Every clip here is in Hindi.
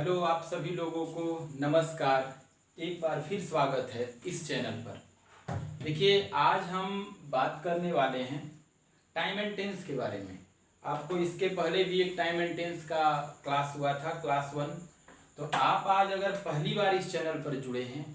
हेलो आप सभी लोगों को नमस्कार। एक बार फिर स्वागत है इस चैनल पर। देखिए आज हम बात करने वाले हैं टाइम एंड टेंस के बारे में। आपको इसके पहले भी एक टाइम एंड टेंस का क्लास हुआ था, क्लास 1। तो आप आज अगर पहली बार इस चैनल पर जुड़े हैं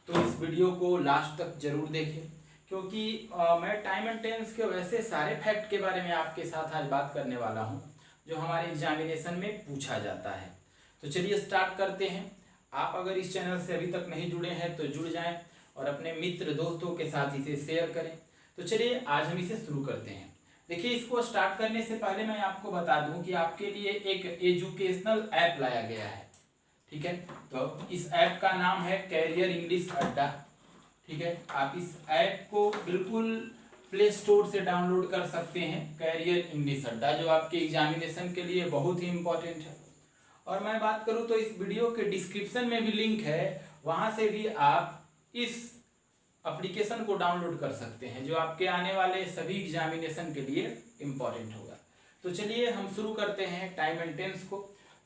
तो इस वीडियो को लास्ट तक जरूर देखें, क्योंकि मैं टाइम एंड टेंस के वैसे सारे फैक्ट के बारे में आपके साथ आज बात करने वाला हूँ जो हमारे एग्जामिनेशन में पूछा जाता है। तो चलिए स्टार्ट करते हैं। आप अगर इस चैनल से अभी तक नहीं जुड़े हैं तो जुड़ जाएं और अपने मित्र दोस्तों के साथ इसे शेयर करें। तो चलिए आज हम इसे शुरू करते हैं। देखिए, इसको स्टार्ट करने से पहले मैं आपको बता दूं कि आपके लिए एक एजुकेशनल ऐप लाया गया है। ठीक है, तो इस ऐप का नाम है कैरियर इंग्लिश अड्डा। ठीक है, आप इस ऐप को बिल्कुल प्ले स्टोर से डाउनलोड कर सकते हैं। कैरियर इंग्लिश अड्डा जो आपके एग्जामिनेशन के लिए बहुत ही इंपॉर्टेंट है। और मैं बात करूं तो इस वीडियो के डिस्क्रिप्शन में भी लिंक है, वहां से भी आप इस एप्लीकेशन को डाउनलोड कर सकते हैं जो आपके आने वाले सभी एग्जामिनेशन के लिए इम्पोर्टेंट होगा। तो चलिए हम शुरू करते हैं टाइम एंड टेंस को।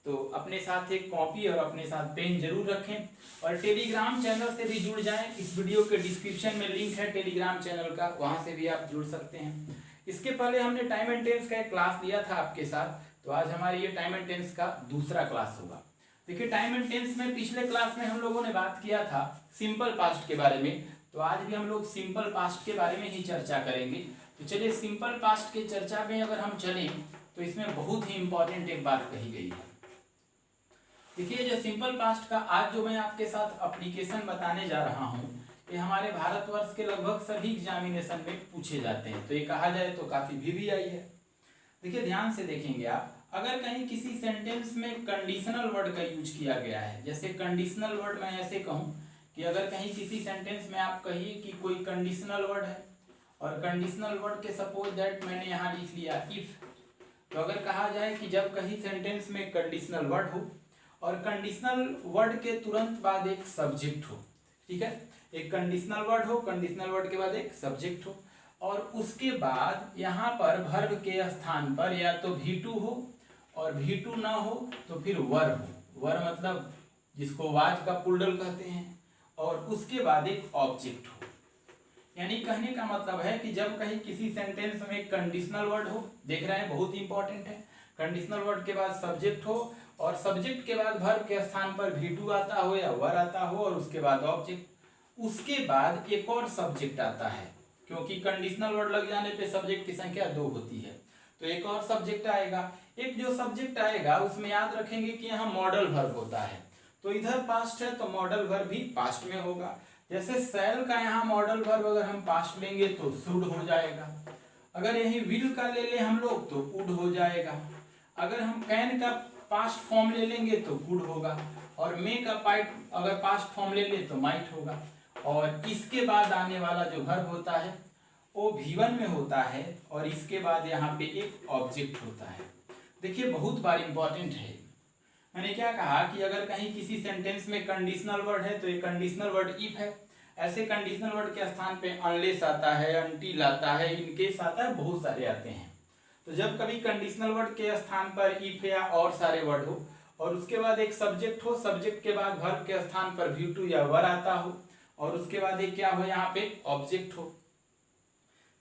तो अपने साथ एक कॉपी और अपने साथ पेन जरूर रखें और टेलीग्राम चैनल से भी जुड़ जाएं। इस वीडियो के डिस्क्रिप्शन में लिंक है टेलीग्राम चैनल का, वहां से भी आप जुड़ सकते हैं। इसके पहले हमने टाइम एंड टेंस का एक क्लास लिया था आपके साथ, तो आज हमारी ये टाइम एंड टेंस का दूसरा क्लास होगा। देखिए, टाइम एंड टेंस में पिछले क्लास में हम लोगों ने बात किया था सिंपल पास्ट के बारे में, तो आज भी हम लोग सिंपल पास्ट के बारे में ही चर्चा करेंगे। तो चलिए सिंपल पास्ट के चर्चा में अगर हम चलें तो इसमें बहुत ही इंपॉर्टेंट एक बात कही गई है। देखिए, जो सिंपल पास्ट का आज जो मैं आपके साथ एप्लीकेशन बताने जा रहा हूँ, ये हमारे भारतवर्ष के लगभग सभी एग्जामिनेशन में पूछे जाते हैं। तो ये कहा जाए तो काफी VVI है। देखिए ध्यान से देखेंगे आप, अगर कहीं किसी सेंटेंस में कंडीशनल वर्ड का यूज किया गया है, जैसे कंडीशनल वर्ड मैं ऐसे कहूं कि अगर कहीं किसी सेंटेंस में आप कहिए कि कोई कंडीशनल वर्ड है और कंडीशनल वर्ड के सपोज दैट मैंने यहाँ लिख लिया इफ, तो अगर कहा जाए कि जब कहीं सेंटेंस में कंडीशनल वर्ड हो और कंडीशनल वर्ड के तुरंत बाद एक सब्जेक्ट हो, ठीक है, एक कंडीशनल वर्ड हो, कंडीशनल वर्ड के बाद एक सब्जेक्ट हो और उसके बाद यहाँ पर वर्ब के स्थान पर या तो V2 हो और V2 ना हो तो फिर वर हो। वर मतलब जिसको वाज का पुल्डल कहते हैं, और उसके बाद एक ऑब्जेक्ट हो। यानी कहने का मतलब है कि जब कहीं किसी सेंटेंस में कंडीशनल वर्ड हो, देख रहे हैं बहुत इंपॉर्टेंट है, कंडीशनल वर्ड के बाद सब्जेक्ट हो और सब्जेक्ट के बाद वर्ब के स्थान पर V2 आता हो या वर आता हो और उसके बाद ऑब्जेक्ट, उसके बाद एक और सब्जेक्ट आता है, क्योंकि कंडीशनल वर्ड लग जाने पे सब्जेक्ट की संख्या 2 होती है, तो एक और सब्जेक्ट आएगा। एक जो सब्जेक्ट आएगा उसमें याद रखेंगे कि यहाँ मॉडल वर्ब होता है, तो इधर पास्ट है तो मॉडल वर्ब भी पास्ट में होगा। जैसे सेल का यहाँ मॉडल वर्ब अगर हम पास्ट लेंगे तो शुड हो जाएगा, अगर यही विल का ले ले हम लोग तो वुड हो जाएगा, अगर हम कैन का पास्ट फॉर्म ले लेंगे तो कुड होगा, और मे का अगर पास्ट फॉर्म ले ले तो माइट होगा। और इसके बाद आने वाला जो वर्ब होता है वो V1 में होता है और इसके बाद यहाँ पे एक ऑब्जेक्ट होता है। देखिए बहुत बार इंपॉर्टेंट है, मैंने क्या कहा कि अगर कहीं किसी सेंटेंस में कंडीशनल वर्ड है तो ये कंडीशनल वर्ड इफ है, ऐसे कंडीशनल वर्ड के स्थान पे अनलेस आता है, अनटिल आता है, इनकेस आता है, बहुत सारे आते हैं। तो जब कभी कंडीशनल वर्ड के स्थान पर इफ या और सारे वर्ड हो और उसके बाद एक सब्जेक्ट हो, सब्जेक्ट के बाद वर्ब के स्थान पर V2 या वर आता हो और उसके बाद एक क्या हो यहाँ पे ऑब्जेक्ट हो,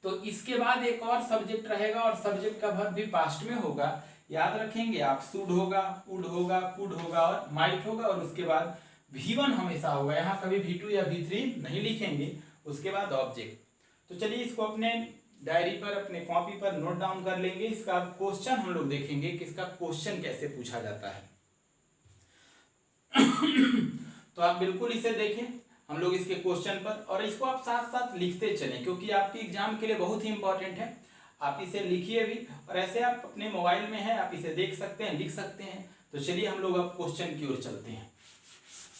तो इसके बाद एक और सब्जेक्ट रहेगा और सब्जेक्ट का वर्ब भी पास्ट में होगा। याद रखेंगे आप, शुड होगा, वुड होगा, कुड होगा और माइट होगा और उसके बाद V1 हमेशा होगा, यहाँ कभी V2 या V3 नहीं लिखेंगे, उसके बाद ऑब्जेक्ट। तो चलिए इसको अपने डायरी पर, अपने कॉपी पर नोट डाउन कर लेंगे। इसका क्वेश्चन हम लोग देखेंगे कि इसका क्वेश्चन कैसे पूछा जाता है। तो आप बिल्कुल इसे देखें, हम लोग इसके क्वेश्चन पर, और इसको आप साथ साथ लिखते चलें क्योंकि आपके एग्जाम के लिए बहुत ही इंपॉर्टेंट है। आप इसे लिखिए भी और ऐसे आप अपने मोबाइल में है, आप इसे देख सकते हैं, लिख सकते हैं। तो चलिए हम लोग अब क्वेश्चन की ओर चलते हैं।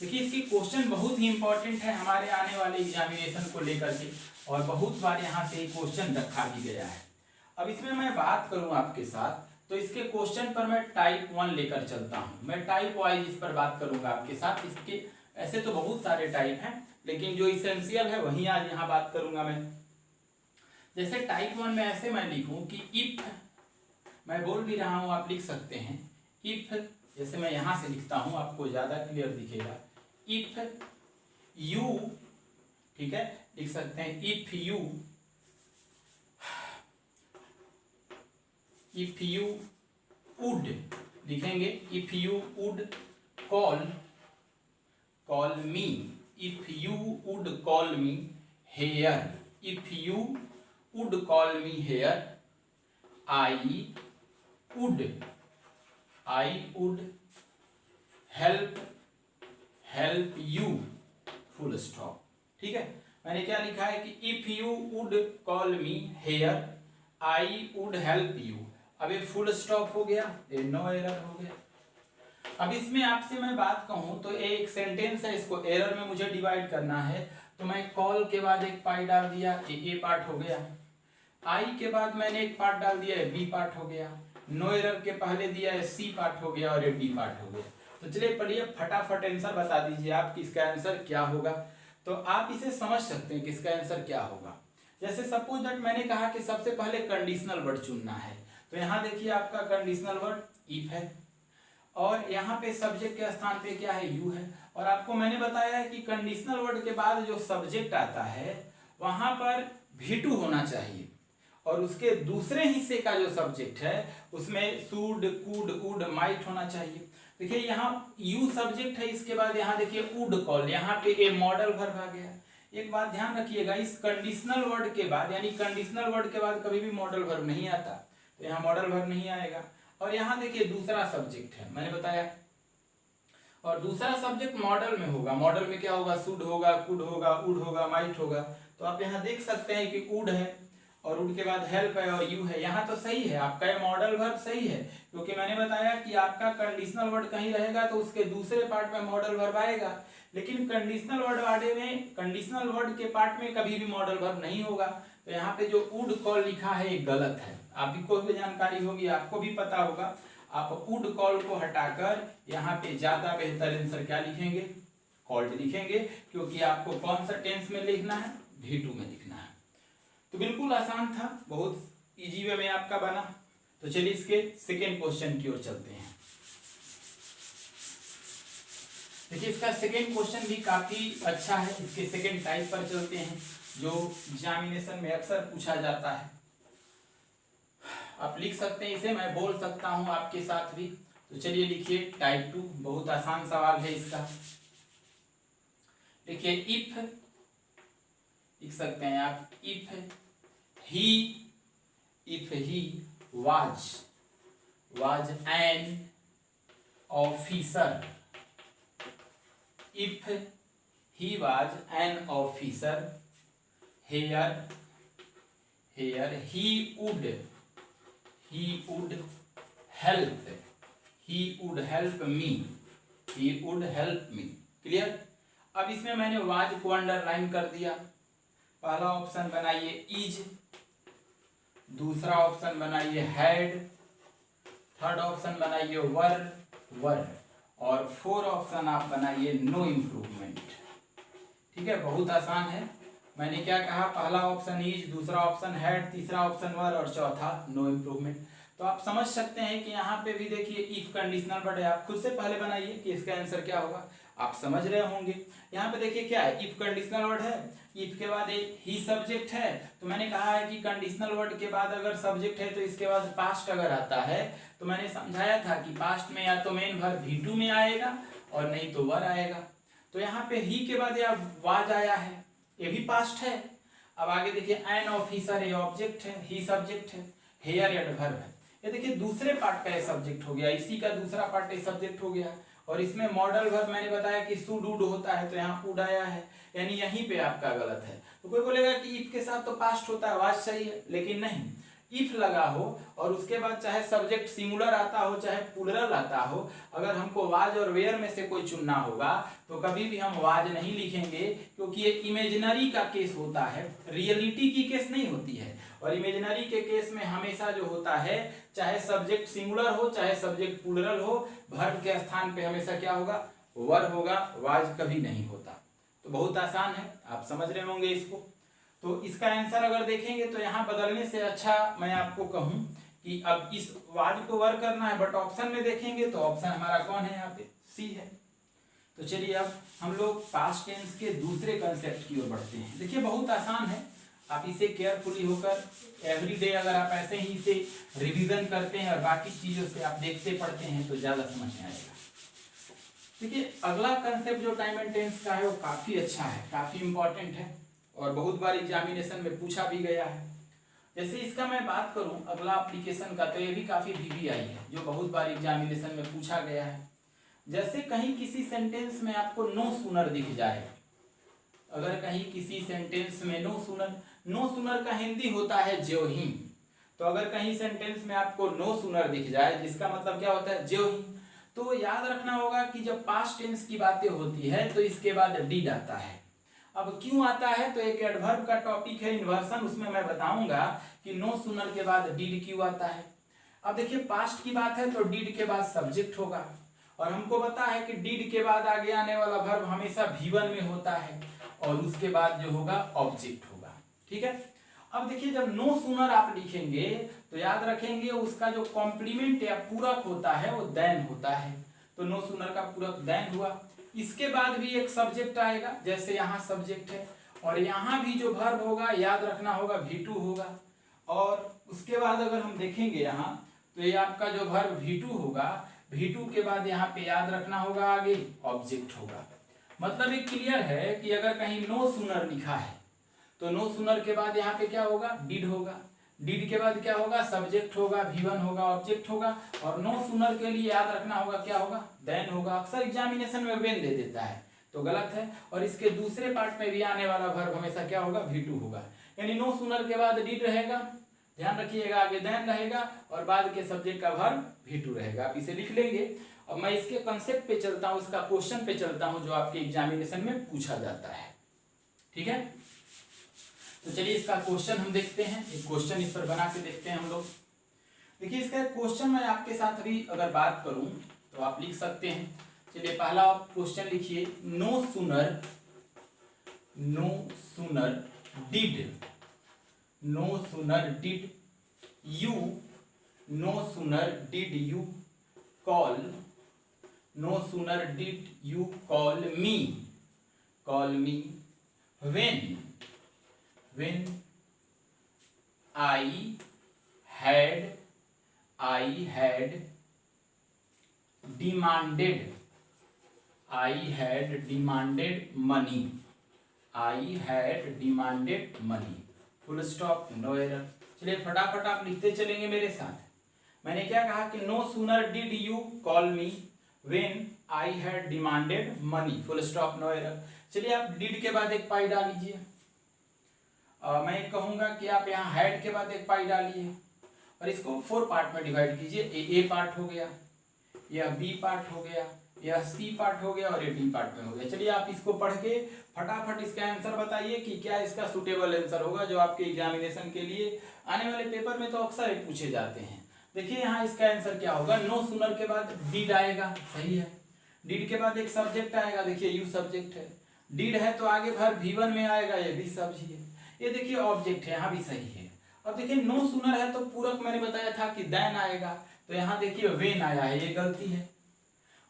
देखिए इसकी क्वेश्चन बहुत ही इंपॉर्टेंट है हमारे आने वाले एग्जामिनेशन को लेकर के, और बहुत बार यहाँ से क्वेश्चन रखा भी गया है। अब इसमें मैं बात करूँ आपके साथ तो इसके क्वेश्चन पर मैं टाइप 1 लेकर चलता हूँ। मैं टाइप वाइज इस पर बात करूंगा आपके साथ। इसके ऐसे तो बहुत सारे टाइप हैं, लेकिन जो इसेंशियल है वही आज यहाँ बात करूंगा मैं। जैसे टाइप 1 में ऐसे मैं लिखूं कि इफ, मैं बोल भी रहा हूं, आप लिख सकते हैं, इफ जैसे मैं यहाँ से लिखता हूँ, आपको ज़्यादा क्लियर दिखेगा। इफ यू, ठीक है, लिख सकते हैं इफ यू वुड, लिखेंगे if you would call me, if you would call me here, if you would call me here, I would help you, full stop. ठीक है, मैंने क्या लिखा है कि if you would call me here I would help you. अब ये फुल स्टॉप हो गया, ये नो एरर हो गया। अब इसमें आपसे मैं बात कहूं तो एक सेंटेंस है, इसको एरर में मुझे डिवाइड करना है, तो मैं कॉल के बाद एक पार्ट डाल दिया, ए पार्ट हो गया। आई के बाद मैंने एक पार्ट डाल दिया है, बी पार्ट हो गया। नो एरर के पहले दिया है, सी पार्ट हो गया और ये डी पार्ट हो गया। तो चलिए पढ़िए, फटाफट आंसर बता दीजिए आप कि इसका आंसर क्या होगा। तो आप इसे समझ सकते हैं कि इसका आंसर क्या होगा। जैसे सपोज दैट मैंने कहा कि सबसे पहले कंडीशनल वर्ड चुनना है, तो यहाँ देखिए आपका कंडीशनल वर्ड इफ है और यहाँ पे सब्जेक्ट के स्थान पे क्या है, यू है। और आपको मैंने बताया है कि कंडीशनल वर्ड के बाद जो सब्जेक्ट आता है वहां पर V2 होना चाहिए और उसके दूसरे हिस्से का जो सब्जेक्ट है उसमें शुड, कुड, वुड, माइट होना चाहिए। देखिए यहाँ यू सब्जेक्ट है, इसके बाद यहाँ देखिए वुड कॉल, यहाँ पे ए मॉडल वर्ब आ गया। एक बात ध्यान रखिएगा, इस कंडीशनल वर्ड के बाद यानी कंडीशनल वर्ड के बाद कभी भी मॉडल वर्ब नहीं आता, तो यहाँ मॉडल वर्ब नहीं आएगा। और यहाँ देखिए दूसरा सब्जेक्ट है, मैंने बताया, और दूसरा सब्जेक्ट मॉडल में होगा। मॉडल में क्या होगा, शुड होगा, कुड होगा, वुड होगा, माइट होगा। तो आप यहाँ देख सकते हैं कि वुड है और वुड के बाद हेल्प है और यू है। यहाँ तो सही है, आपका ये मॉडल वर्ब सही है, क्योंकि मैंने बताया कि आपका कंडीशनल वर्ड कहीं रहेगा तो उसके दूसरे पार्ट में मॉडल वर्ब आएगा। लेकिन कंडीशनल वर्ड के पार्ट में कभी भी मॉडल वर्ब नहीं होगा। तो यहाँ पे जो वुड कॉल लिखा है ये गलत है। आप भी कोई भी जानकारी होगी, आपको भी पता होगा, आप वुड कॉल को हटाकर यहाँ पे ज्यादा बेहतर आंसर क्या लिखेंगे, कॉल्ड लिखेंगे, क्योंकि आपको कौन सा टेंस में लिखना है, V2 में लिखना है। तो बिल्कुल आसान था, बहुत इजी वे में आपका बना। तो चलिए इसके सेकेंड क्वेश्चन की ओर चलते हैं। देखिए इसका सेकेंड क्वेश्चन भी काफी अच्छा है। इसके सेकेंड टाइप पर चलते हैं जो एग्जामिनेशन में अक्सर पूछा जाता है। आप लिख सकते हैं इसे, मैं बोल सकता हूं आपके साथ भी। तो चलिए लिखिए टाइप 2, बहुत आसान सवाल है इसका। देखिए इफ लिख सकते हैं आप, if he was an officer, if he was an officer here he would help me, clear. अब इसमें मैंने वाज को अंडरलाइन कर दिया। पहला ऑप्शन बनाइए इज, दूसरा ऑप्शन बनाइए हैड, थर्ड ऑप्शन बनाइए वर और फोर्थ ऑप्शन आप बनाइए नो इम्प्रूवमेंट। ठीक है, बहुत आसान है। मैंने क्या कहा, पहला ऑप्शन इज, दूसरा ऑप्शन हैड, तीसरा ऑप्शन वर और चौथा नो इम्प्रूवमेंट। तो आप समझ सकते हैं कि यहाँ पे भी देखिए इफ कंडीशनल वर्ड है। आप खुद से पहले बनाइए कि इसका आंसर क्या होगा, आप समझ रहे होंगे। यहाँ पे देखिए क्या है, इफ कंडीशनल वर्ड है, इफ के बाद एक ही सब्जेक्ट है। तो मैंने कहा है कि कंडीशनल वर्ड के बाद अगर सब्जेक्ट है तो इसके बाद पास्ट अगर आता है तो मैंने समझाया था कि पास्ट में या तो मेन वर्ब V2 में आएगा और नहीं तो वर आएगा। तो यहाँ पे ही के बाद या वाज आया है, ये भी पास्ट है। अब आगे देखिए एन ऑफिसर, ये ऑब्जेक्ट है, ही सब्जेक्ट है, हेयर एडवर्ब है। ये देखिए दूसरे पार्ट का ये सब्जेक्ट हो गया, इसी का दूसरा पार्ट ये सब्जेक्ट हो गया। और इसमें मॉडल वर्ब मैंने बताया कि शुड वुड होता है, तो यहाँ वुड आया है, यानी यहीं पे आपका गलत है। तो कोई बोलेगा कि इफ के साथ तो पास्ट होता है, वाज सही है, लेकिन नहीं, इफ लगा हो और उसके बाद चाहे सब्जेक्ट सिंगुलर आता हो चाहे प्लूरल आता हो, अगर हमको वाज और वेयर में से कोई चुनना होगा तो कभी भी हम वाज नहीं लिखेंगे, क्योंकि ये इमेजिनरी का केस होता है, रियलिटी की केस नहीं होती है। और इमेजिनरी के केस में हमेशा जो होता है, चाहे सब्जेक्ट सिंगुलर हो चाहे सब्जेक्ट प्लूरल हो, वर्ब के स्थान पे हमेशा क्या होगा, वर होगा, वाज कभी नहीं होता। तो बहुत आसान है, आप समझ रहे होंगे इसको। तो इसका आंसर अगर देखेंगे तो यहाँ बदलने से अच्छा मैं आपको कहूँ कि अब इस वाज को वर्क करना है, बट ऑप्शन में देखेंगे तो ऑप्शन हमारा कौन है, यहाँ पे सी है। तो चलिए अब हम लोग पास्ट टेंस के दूसरे कंसेप्ट की ओर बढ़ते हैं। देखिए बहुत आसान है, आप इसे केयरफुली होकर एवरीडे अगर आप ऐसे ही इसे रिवीजन करते हैं और बाकी चीजों से आप देखते पढ़ते हैं तो ज्यादा समझ में आएगा। देखिए अगला कंसेप्ट जो टाइम एंड टेंस का है वो काफी अच्छा है, काफी इंपॉर्टेंट है और बहुत बार एग्जामिनेशन में पूछा भी गया है। जैसे इसका मैं बात करूं अगला एप्लीकेशन का, तो ये भी काफी VBI है जो बहुत बार एग्जामिनेशन में पूछा गया है। जैसे कहीं किसी सेंटेंस में आपको नो सूनर दिख जाए, अगर कहीं किसी सेंटेंस में नो सूनर का हिंदी होता है ज्यों ही, तो अगर कहीं सेंटेंस में आपको नो सूनर दिख जाए जिसका मतलब क्या होता है, ज्यों ही, तो याद रखना होगा कि जब पास्ट टेंस की बातें होती है तो इसके बाद डिड आता है। अब क्यों आता है, तो एक एडवर्ब का टॉपिक है इन्वर्सन, उसमें मैं बताऊंगा कि नो सूनर के बाद डिड क्यों आता है। अब देखिए पास्ट की बात है तो डिड के बाद सब्जेक्ट होगा, और हमको पता है कि डिड के बाद आगे आने वाला वर्ब हमेशा V1 में होता है और उसके बाद जो होगा ऑब्जेक्ट होगा। ठीक है, अब देखिए जब नो सूनर आप लिखेंगे तो याद रखेंगे उसका जो कॉम्प्लीमेंट या पूरक होता है वो देन होता है, तो नो सूनर का पूरक देन हुआ। इसके बाद भी एक सब्जेक्ट आएगा, जैसे यहाँ सब्जेक्ट है, और यहाँ भी जो वर्ब होगा याद रखना होगा V2 होगा, और उसके बाद अगर हम देखेंगे यहाँ तो ये आपका जो वर्ब V2 होगा, V2 के बाद यहाँ पे याद रखना होगा आगे ऑब्जेक्ट होगा। मतलब ये क्लियर है कि अगर कहीं नो सूनर लिखा है तो नो सूनर के बाद यहाँ पे क्या होगा, डिड होगा, डिड के बाद क्या होगा, सब्जेक्ट होगा, V1 होगा, ऑब्जेक्ट होगा, और नो सूनर के लिए याद रखना होगा क्या होगा, देन होगा। अक्सर एग्जामिनेशन में वेन दे देता है तो गलत है, और इसके दूसरे पार्ट में भी आने वाला वर्ब हमेशा क्या होगा, V2 होगा। यानी नो सूनर के बाद डिड रहेगा, ध्यान रखिएगा, आगे देन रहेगा और बाद के सब्जेक्ट का वर्ब V2 रहेगा। आप इसे लिख लेंगे। अब मैं इसके कंसेप्ट पे चलता हूँ, इसका क्वेश्चन पे चलता हूँ जो आपके एग्जामिनेशन में पूछा जाता है। ठीक है, तो चलिए इसका क्वेश्चन हम देखते हैं, एक क्वेश्चन इस पर बना के देखते हैं हम लोग। देखिए इसका क्वेश्चन मैं आपके साथ अभी अगर बात करूं तो आप लिख सकते हैं। चलिए पहला आप क्वेश्चन लिखिए, no sooner did you call me when I had demanded money, full stop, no error. चलिए फटाफट आप लिखते चलेंगे मेरे साथ। मैंने क्या कहा कि no sooner did you call me when I had demanded money, full stop, no error. चलिए आप डिड के बाद एक पाई डाल लीजिए। मैं कहूंगा कि आप यहाँ हैड के बाद एक पाई डालिए और इसको 4 पार्ट में डिवाइड कीजिए। ए पार्ट हो गया, यह बी पार्ट हो गया, यह सी पार्ट हो गया और ये डी पार्ट में हो गया। चलिए आप इसको पढ़ के फटाफट इसका आंसर बताइए कि क्या इसका सुटेबल आंसर होगा जो आपके एग्जामिनेशन के लिए आने वाले पेपर में तो अक्सर ही पूछे जाते हैं। देखिए यहाँ इसका आंसर क्या होगा, नो सूनर के बाद डिड आएगा, सही है। डिड के बाद एक सब्जेक्ट आएगा, देखिए यू सब्जेक्ट है, डिड है तो आगे भर V1 में आएगा, ये भी सब्जी है। ये देखिए ऑब्जेक्ट है, यहाँ भी सही है। अब देखिए नो सूनर है तो पूरक मैंने बताया था कि देन आएगा, तो यहाँ देखिए वेन आया है, ये गलती है।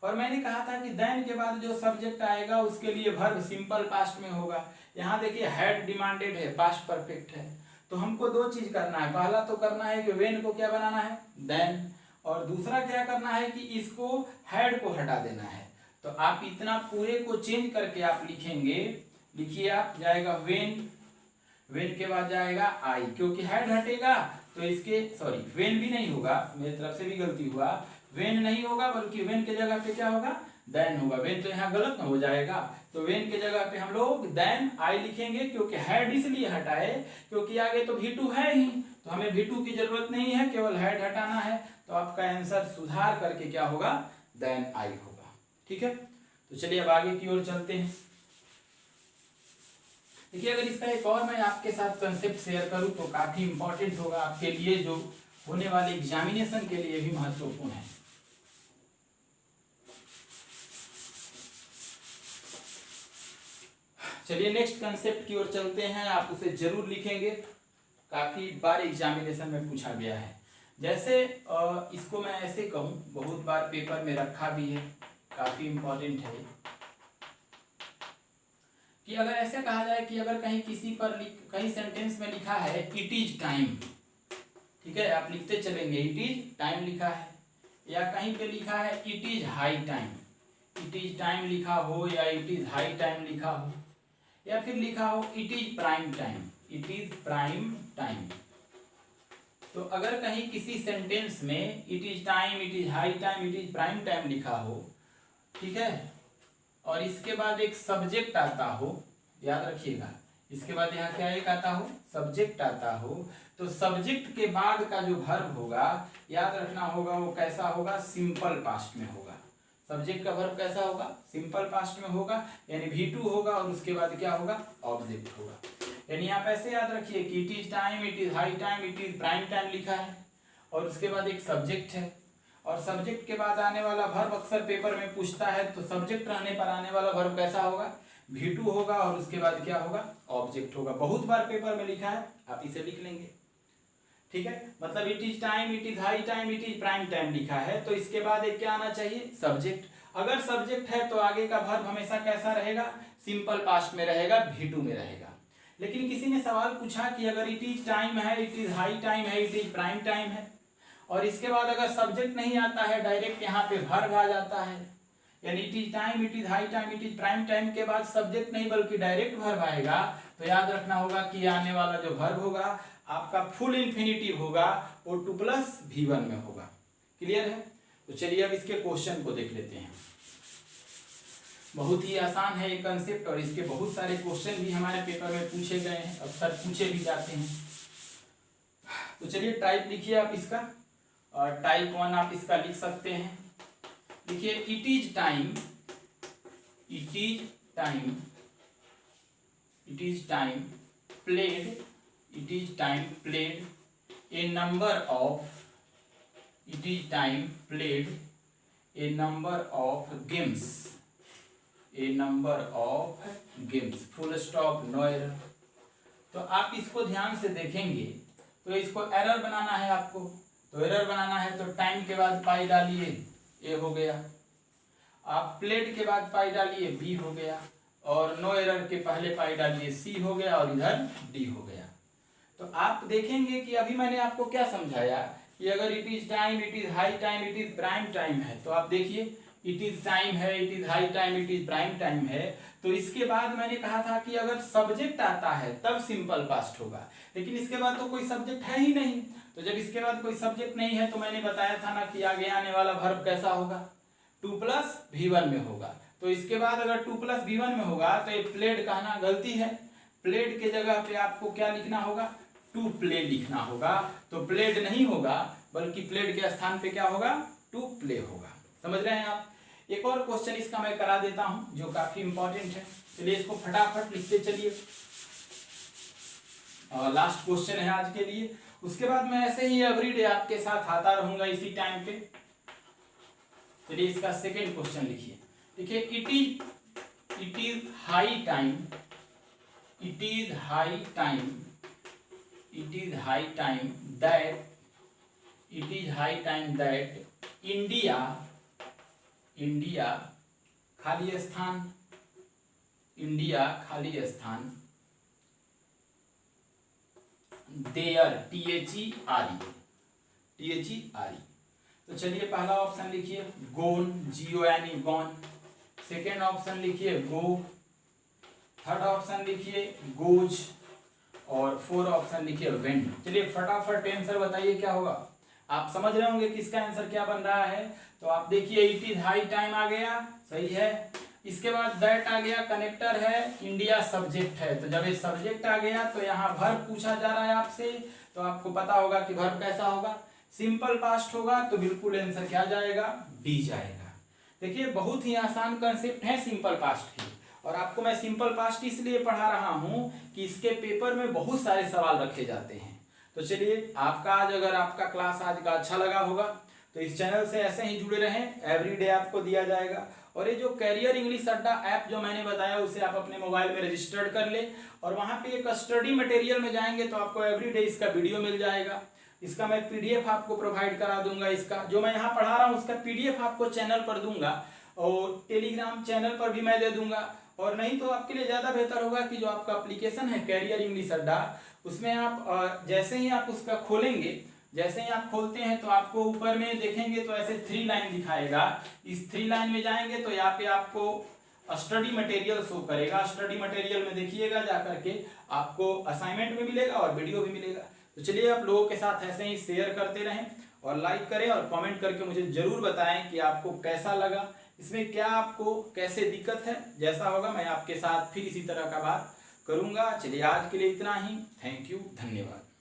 और मैंने कहा था कि देन के बाद जो सब्जेक्ट आएगा उसके लिए वर्ब सिंपल पास्ट में होगा। यहाँ देखिए हैड डिमांडेड है, पास्ट परफेक्ट है। तो हमको 2 चीज करना है, पहला तो करना है कि वेन को क्या बनाना है, देन, और दूसरा क्या करना है कि इसको हैड को हटा देना है। तो आप इतना पूरे को चेंज करके आप लिखेंगे, लिखिए आप, जाएगा वेन के बाद जाएगा आई, क्योंकि हेड हटेगा तो इसके वेन भी नहीं होगा, मेरी तरफ से भी गलती हुआ, वेन नहीं होगा बल्कि वेन के जगह पे क्या होगा, देन होगा। वेन तो यहाँ गलत ना हो जाएगा, तो वेन के जगह पे हम लोग देन आई लिखेंगे, क्योंकि हेड इसलिए हटाए क्योंकि आगे तो V2 है ही, तो हमें V2 की जरूरत नहीं है, केवल हेड हटाना है। तो आपका आंसर सुधार करके क्या होगा, देन आई होगा। ठीक है, तो चलिए अब आगे की ओर चलते हैं। देखिए अगर इसका एक और मैं आपके साथ कंसेप्ट शेयर करूं तो काफी इंपॉर्टेंट होगा आपके लिए, जो होने वाले एग्जामिनेशन के लिए भी महत्वपूर्ण है। चलिए नेक्स्ट कंसेप्ट की ओर चलते हैं, आप उसे जरूर लिखेंगे, काफी बार एग्जामिनेशन में पूछा गया है। जैसे इसको मैं ऐसे कहूँ, बहुत बार पेपर में रखा भी है, काफी इंपॉर्टेंट है कि अगर ऐसे कहा जाए कि अगर कहीं किसी पर कहीं सेंटेंस में लिखा है इट इज टाइम, ठीक है, आप लिखते चलेंगे इट इज टाइम लिखा है, या कहीं पे लिखा है it is high time, it is time लिखा हो या इट इज हाई टाइम लिखा हो, या फिर लिखा हो it is prime time, it is prime time. तो अगर कहीं किसी सेंटेंस में it is time, it is high time, it is prime time लिखा हो, ठीक है, और इसके बाद एक सब्जेक्ट आता हो, याद रखिएगा, इसके बाद यहाँ क्या एक आता हो, सब्जेक्ट आता हो, तो सब्जेक्ट के बाद का जो वर्ब होगा, याद रखना होगा वो कैसा होगा, सिंपल पास्ट में होगा। सब्जेक्ट का वर्ब कैसा होगा, सिंपल पास्ट में होगा, यानी V2 होगा, और उसके बाद क्या होगा, ऑब्जेक्ट होगा। यानी आप ऐसे याद रखिए कि it is time, it is high time, it is prime time लिखा है, और उसके बाद एक सब्जेक्ट है, और सब्जेक्ट के बाद आने वाला वर्ब अक्सर पेपर में पूछता है, तो सब्जेक्ट रहने पर आने वाला वर्ब कैसा होगा, V2 होगा, और उसके बाद क्या होगा, ऑब्जेक्ट होगा। बहुत बार पेपर में लिखा है, आप इसे लिख लेंगे, ठीक है। मतलब it is time, it is high time, it is prime time लिखा है, तो इसके बाद एक क्या आना चाहिए, सब्जेक्ट। अगर सब्जेक्ट है तो आगे का वर्ब हमेशा कैसा रहेगा, सिंपल पास्ट में रहेगा, V2 में रहेगा। लेकिन किसी ने सवाल पूछा कि अगर इट इज टाइम है, इट इज हाई टाइम है, इट इज प्राइम टाइम है, और इसके बाद अगर सब्जेक्ट नहीं आता है, डायरेक्ट यहाँ पे वर्ब आ जाता है, यानी it is time, it is high time, it is prime time के बाद सब्जेक्ट नहीं बल्कि डायरेक्ट वर्ब आएगा, तो याद रखना होगा कि आने वाला जो वर्ब होगा आपका फुल इंफिनिटिव होगा, वो 2+V1 में होगा। क्लियर है? तो चलिए अब इसके क्वेश्चन को देख लेते हैं। बहुत ही आसान है ये कंसेप्ट, और इसके बहुत सारे क्वेश्चन भी हमारे पेपर में पूछे गए हैं, अक्सर पूछे भी जाते हैं। तो चलिए टाइप लिखिए आप इसका, और टाइप 1 आप इसका लिख सकते हैं। देखिए it is time, it is time, it is time played, it is time played a number of, it is time played a number of games, a number of games, full stop, no error. तो आप इसको ध्यान से देखेंगे तो इसको एरर बनाना है आपको, तो एरर बनाना है तो टाइम के बाद पाई डालिए, ए हो गया, आप प्लेड के बाद पाई डालिए, बी हो गया, और नो एरर के पहले पाई डालिए, सी हो गया, और इधर डी हो गया। तो आप देखेंगे कि अभी मैंने आपको क्या समझाया कि अगर it is time, it is high time, it is prime time है, तो आप देखिए इट इज टाइम है, it is high time, it is prime time है, तो इसके बाद मैंने कहा था कि अगर सब्जेक्ट आता है तब सिंपल पास्ट होगा, लेकिन इसके बाद तो कोई सब्जेक्ट है ही नहीं। तो जब इसके बाद कोई सब्जेक्ट नहीं है तो मैंने बताया था ना कि आगे आने वाला वर्ब कैसा होगा, 2+V1 में होगा। तो इसके बाद अगर 2+V1 में होगा तो ये प्लेड कहना गलती है, प्लेड के जगह पे आपको क्या लिखना होगा, टू प्ले लिखना होगा। तो प्लेड नहीं होगा बल्कि प्लेड के स्थान पे क्या होगा, टू प्ले होगा। समझ रहे हैं आप? एक और क्वेश्चन इसका मैं करा देता हूं जो काफी इंपॉर्टेंट है, चलिए इसको फटाफट लिखते चलिए, और लास्ट क्वेश्चन है आज के लिए। उसके बाद मैं ऐसे ही एवरीडे आपके साथ आता रहूंगा इसी टाइम पे। चलिए इसका सेकेंड क्वेश्चन लिखिए। देखिए it is high time, it is high time, it is high time that, it is high time that India, India खाली स्थान, इंडिया खाली स्थान देयर, THERE, THERE। तो चलिए पहला ऑप्शन लिखिए गोन, GON, गॉन। सेकेंड ऑप्शन लिखिए गो, थर्ड ऑप्शन लिखिए गोज, और फोर्थ ऑप्शन लिखिए वेंट। चलिए फटाफट आंसर बताइए क्या होगा। आप समझ रहे होंगे कि इसका आंसर क्या बन रहा है। तो आप देखिए इट इज हाई टाइम आ गया, सही है। इसके बाद दैट आ गया, कनेक्टर है, इंडिया सब्जेक्ट है। तो जब ये सब्जेक्ट आ गया तो यहाँ वर्ब पूछा जा रहा है आपसे, तो आपको पता होगा कि वर्ब कैसा होगा, सिंपल पास्ट होगा। तो बिल्कुल आंसर क्या जाएगा, डी जाएगा। देखिए बहुत ही आसान कंसेप्ट है सिंपल पास्ट की, और आपको मैं सिंपल पास्ट इसलिए पढ़ा रहा हूं कि इसके पेपर में बहुत सारे सवाल रखे जाते हैं। तो चलिए आपका आज, अगर आपका क्लास आज का अच्छा लगा होगा तो इस चैनल से ऐसे ही जुड़े रहें, एवरीडे आपको दिया जाएगा। और ये जो कैरियर इंग्लिश अड्डा ऐप जो मैंने बताया उसे आप अपने मोबाइल में रजिस्टर्ड कर ले, और वहाँ पे एक स्टडी मटेरियल में जाएंगे तो आपको एवरीडे इसका वीडियो मिल जाएगा। इसका मैं पीडीएफ आपको प्रोवाइड करा दूंगा। इसका जो मैं यहाँ पढ़ा रहा हूँ उसका पीडीएफ आपको चैनल पर दूंगा और टेलीग्राम चैनल पर भी मैं दे दूंगा। और नहीं तो आपके लिए ज़्यादा बेहतर होगा कि जो आपका एप्लीकेशन है कैरियर इंग्लिश अड्डा, उसमें आप जैसे ही आप उसका खोलेंगे, जैसे ही आप खोलते हैं तो आपको ऊपर में देखेंगे तो ऐसे 3 लाइन दिखाएगा। इस 3 लाइन में जाएंगे तो यहाँ पे आपको स्टडी मटेरियल शो करेगा। स्टडी मटेरियल में देखिएगा जा करके आपको असाइनमेंट भी मिलेगा और वीडियो भी मिलेगा। तो चलिए आप लोगों के साथ ऐसे ही शेयर करते रहें और लाइक करें और कमेंट करके मुझे जरूर बताएं कि आपको कैसा लगा, इसमें क्या आपको कैसे दिक्कत है। जैसा होगा मैं आपके साथ फिर इसी तरह का बात करूंगा। चलिए आज के लिए इतना ही। थैंक यू, धन्यवाद।